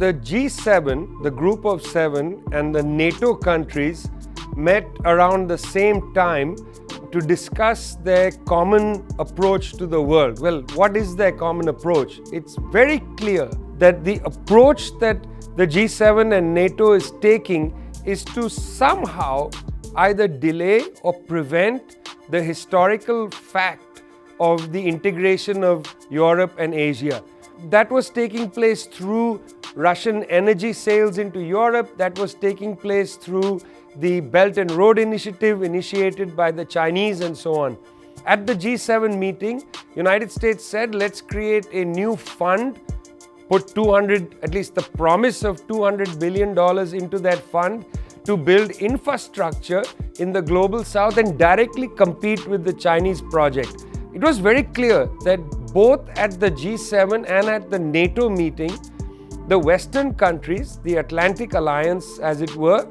the G7, the group of seven, and the NATO countries met around the same time to discuss their common approach to the world. Well, what is their common approach? It's very clear that the approach that the G7 and NATO is taking is to somehow either delay or prevent the historical fact of the integration of Europe and Asia. That was taking place through Russian energy sales into Europe. That was taking place through the Belt and Road Initiative initiated by the Chinese and so on. At the G7 meeting, United States said, let's create a new fund, put at least the promise of $200 billion into that fund to build infrastructure in the global south and directly compete with the Chinese project. It was very clear that both at the G7 and at the NATO meeting, the Western countries, the Atlantic Alliance as it were,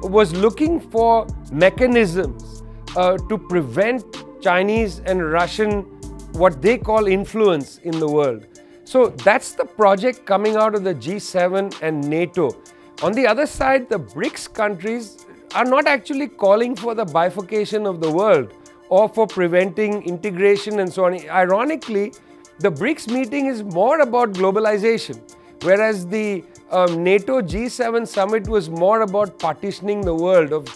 was looking for mechanisms to prevent Chinese and Russian, what they call influence in the world. So that's the project coming out of the G7 and NATO. On the other side, the BRICS countries are not actually calling for the bifurcation of the world or for preventing integration and so on. Ironically, the BRICS meeting is more about globalization, whereas the NATO G7 summit was more about partitioning the world, of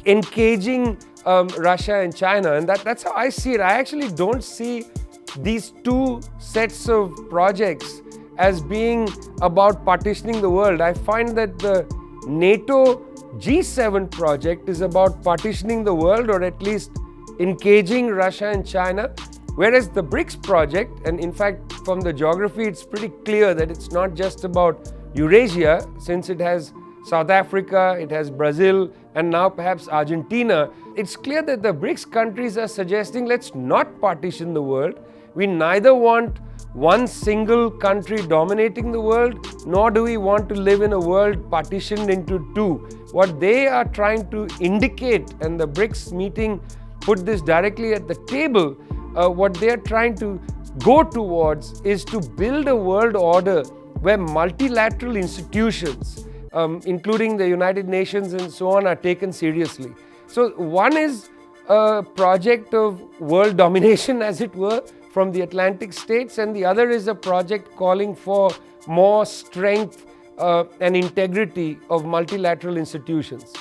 encaging Russia and China, and that's how I see it. I actually don't see these two sets of projects as being about partitioning the world. I find that the NATO G7 project is about partitioning the world, or at least encaging Russia and China, whereas the BRICS project, and in fact from the geography it's pretty clear that it's not just about Eurasia, since it has South Africa, it has Brazil, and now perhaps Argentina. It's clear that the BRICS countries are suggesting let's not partition the world. We neither want one single country dominating the world, nor do we want to live in a world partitioned into two. What they are trying to indicate, and the BRICS meeting put this directly at the table, what they are trying to go towards is to build a world order where multilateral institutions, including the United Nations and so on, are taken seriously. So one is a project of world domination, as it were, from the Atlantic states, and the other is a project calling for more strength and integrity of multilateral institutions.